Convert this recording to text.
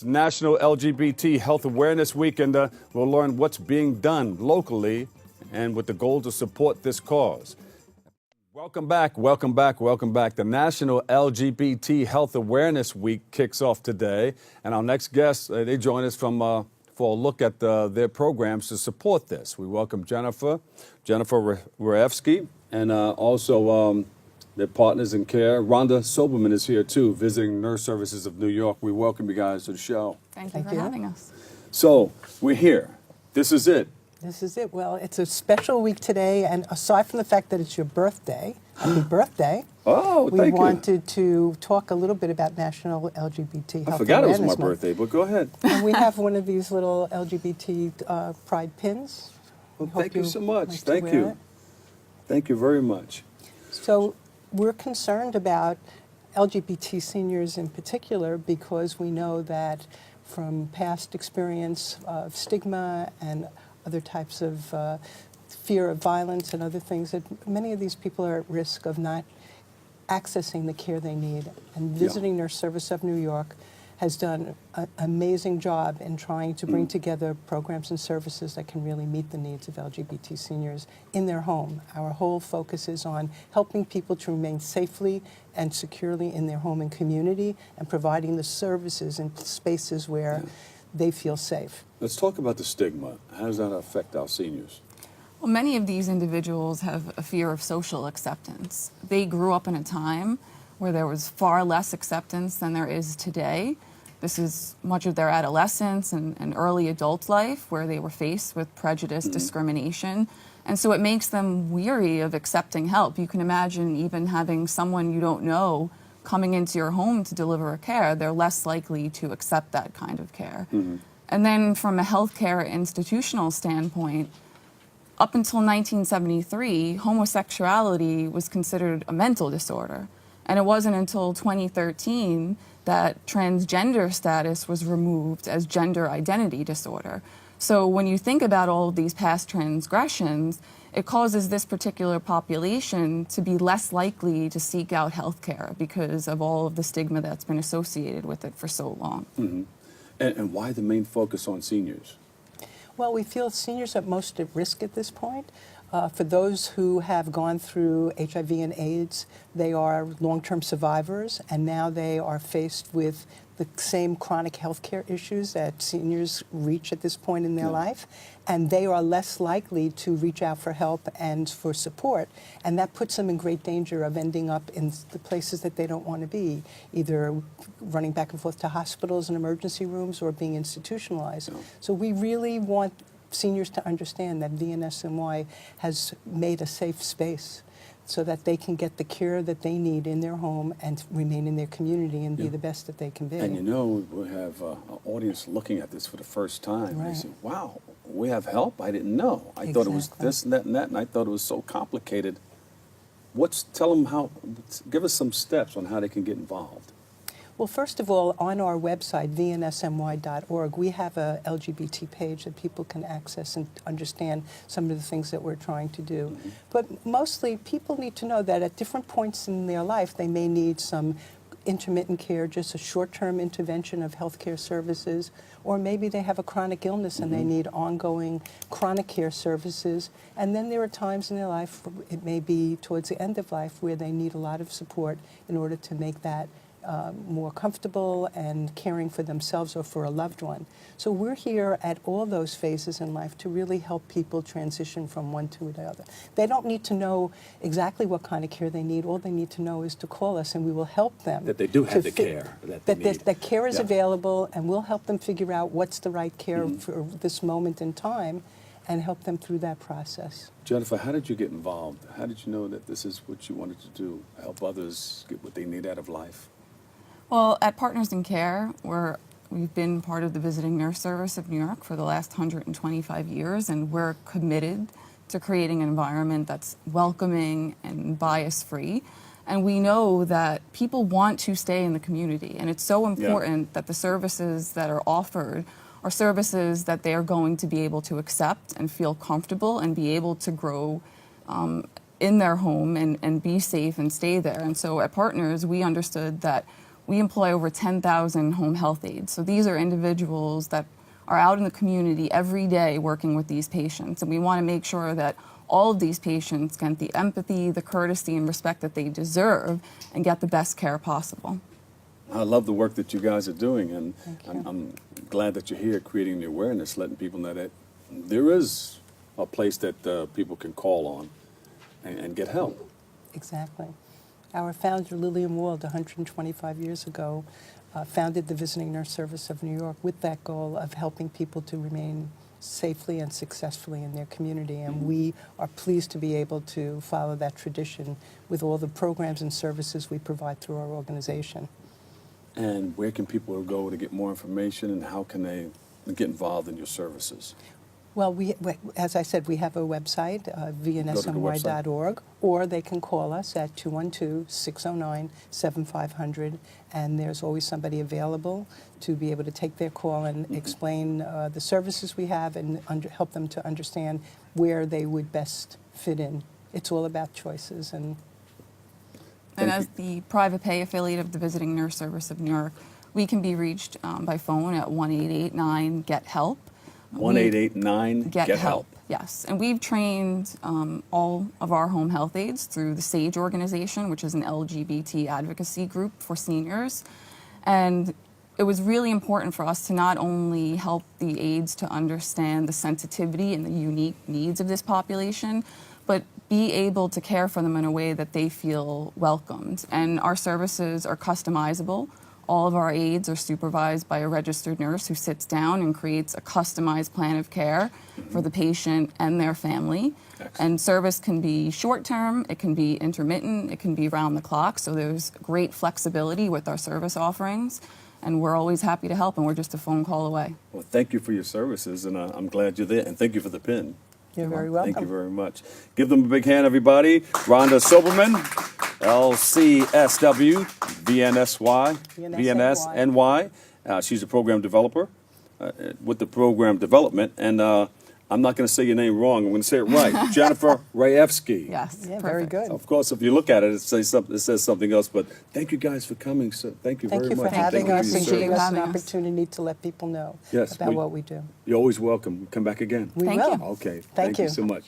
National LGBT Health Awareness Week, and we'll learn what's being done locally and with the goal to support this cause. Welcome back, welcome back, welcome back. The National LGBT Health Awareness Week kicks off today, and our next guests, they join us from for a look at their programs to support this. We welcome Jennifer Rajewski, and also their partners in care. Rhonda Soberman is here too, visiting Nurse Services of New York. We welcome you guys to the show. Thank you for having us. So we're here. This is it. This is it. Well, it's a special week today, and aside from the fact that it's your birthday, happy birthday. Oh, thank you. We wanted to talk a little bit about National LGBT Health Awareness Month. I forgot it was my birthday, but go ahead. And we have one of these little LGBT pride pins. Well, thank you so much. Thank you. Thank you very much. So we're concerned about LGBT seniors in particular because we know that from past experience of stigma and other types of fear of violence and other things, that many of these people are at risk of not accessing the care they need. And visiting Nurse Service of New York has done an amazing job in trying to bring together programs and services that can really meet the needs of LGBT seniors in their home. Our whole focus is on helping people to remain safely and securely in their home and community, and providing the services in spaces where they feel safe. Let's talk about the stigma. How does that affect our seniors? Well, many of these individuals have a fear of social acceptance. They grew up in a time where there was far less acceptance than there is today. This is much of their adolescence and early adult life where they were faced with prejudice, discrimination, and so it makes them weary of accepting help. You can imagine even having someone you don't know coming into your home to deliver a care, they're less likely to accept that kind of care. And then from a healthcare institutional standpoint, up until 1973, homosexuality was considered a mental disorder. And it wasn't until 2013 that transgender status was removed as gender identity disorder. So when you think about all of these past transgressions, it causes this particular population to be less likely to seek out health care because of all of the stigma that's been associated with it for so long. And why the main focus on seniors? Well, we feel seniors are most at risk at this point. For those who have gone through HIV and AIDS, they are long-term survivors, and now they are faced with the same chronic health care issues that seniors reach at this point in their life, and they are less likely to reach out for help and for support, and that puts them in great danger of ending up in the places that they don't want to be, either running back and forth to hospitals and emergency rooms or being institutionalized. So we really want seniors to understand that VNSNY has made a safe space so that they can get the care that they need in their home and remain in their community and be the best that they can be. And you know, we have an audience looking at this for the first time. They say, wow, we have help? I didn't know. I thought it was this and that and that, and I thought it was so complicated. Tell them how, give us some steps on how they can get involved. Well, first of all, on our website, vnsmy.org, we have a LGBT page that people can access and understand some of the things that we're trying to do. But mostly, people need to know that at different points in their life, they may need some intermittent care, just a short-term intervention of healthcare services, or maybe they have a chronic illness and they need ongoing chronic care services. And then there are times in their life, it may be towards the end of life, where they need a lot of support in order to make that more comfortable and caring for themselves or for a loved one. So we're here at all those phases in life to really help people transition from one to the other. They don't need to know exactly what kind of care they need. All they need to know is to call us, and we will help them. That they do have the care that they need. That care is available, and we'll help them figure out what's the right care for this moment in time and help them through that process. Jennifer, how did you get involved? How did you know that this is what you wanted to do, help others get what they need out of life? Well, at Partners in Care, we've been part of the Visiting Nurse Service of New York for the last 125 years, and we're committed to creating an environment that's welcoming and bias-free. And we know that people want to stay in the community, and it's so important that the services that are offered are services that they are going to be able to accept and feel comfortable and be able to grow in their home and be safe and stay there. And so at Partners, we understood that we employ over 10,000 home health aides. So these are individuals that are out in the community every day working with these patients. And we want to make sure that all of these patients get the empathy, the courtesy, and respect that they deserve and get the best care possible. I love the work that you guys are doing, and Thank you. I'm glad that you're here creating the awareness, letting people know that there is a place that people can call on and get help. Exactly. Our founder, Lillian Wald, 125 years ago, founded the Visiting Nurse Service of New York with that goal of helping people to remain safely and successfully in their community. And we are pleased to be able to follow that tradition with all the programs and services we provide through our organization. And where can people go to get more information, and how can they get involved in your services? Well, as I said, we have a website, vnsmy.org, or they can call us at 212-609-7500, and there's always somebody available to be able to take their call and explain the services we have and help them to understand where they would best fit in. It's all about choices. And as the private pay affiliate of the Visiting Nurse Service of New York, we can be reached by phone at 1-889-GET-HELP. 1-889-GET-HELP. Yes, and we've trained all of our home health aides through the SAGE organization, which is an LGBT advocacy group for seniors. And it was really important for us to not only help the aides to understand the sensitivity and the unique needs of this population, but be able to care for them in a way that they feel welcomed. And our services are customizable. All of our aides are supervised by a registered nurse who sits down and creates a customized plan of care for the patient and their family. Excellent. And service can be short-term, it can be intermittent, it can be round the clock. So there's great flexibility with our service offerings. And we're always happy to help, and we're just a phone call away. Well, thank you for your services, and I'm glad you're there. And thank you for the pin. you're very welcome. Thank you very much. Give them a big hand, everybody. Rhonda Soberman, LCSW, VNSNY. She's a program developer with the program development. And I'm not going to say your name wrong. I'm going to say it right. Jennifer Rajewski. Yes, Yeah, perfect. very good. Of course, if you look at it, it says something else. But thank you guys for coming. So thank you Thank very you much. for having Thank us you and for giving your us service. an Having us. opportunity to let people know Yes, about what we do. You're always welcome. Come back again. We Thank will. you. Okay. Thank you. So much.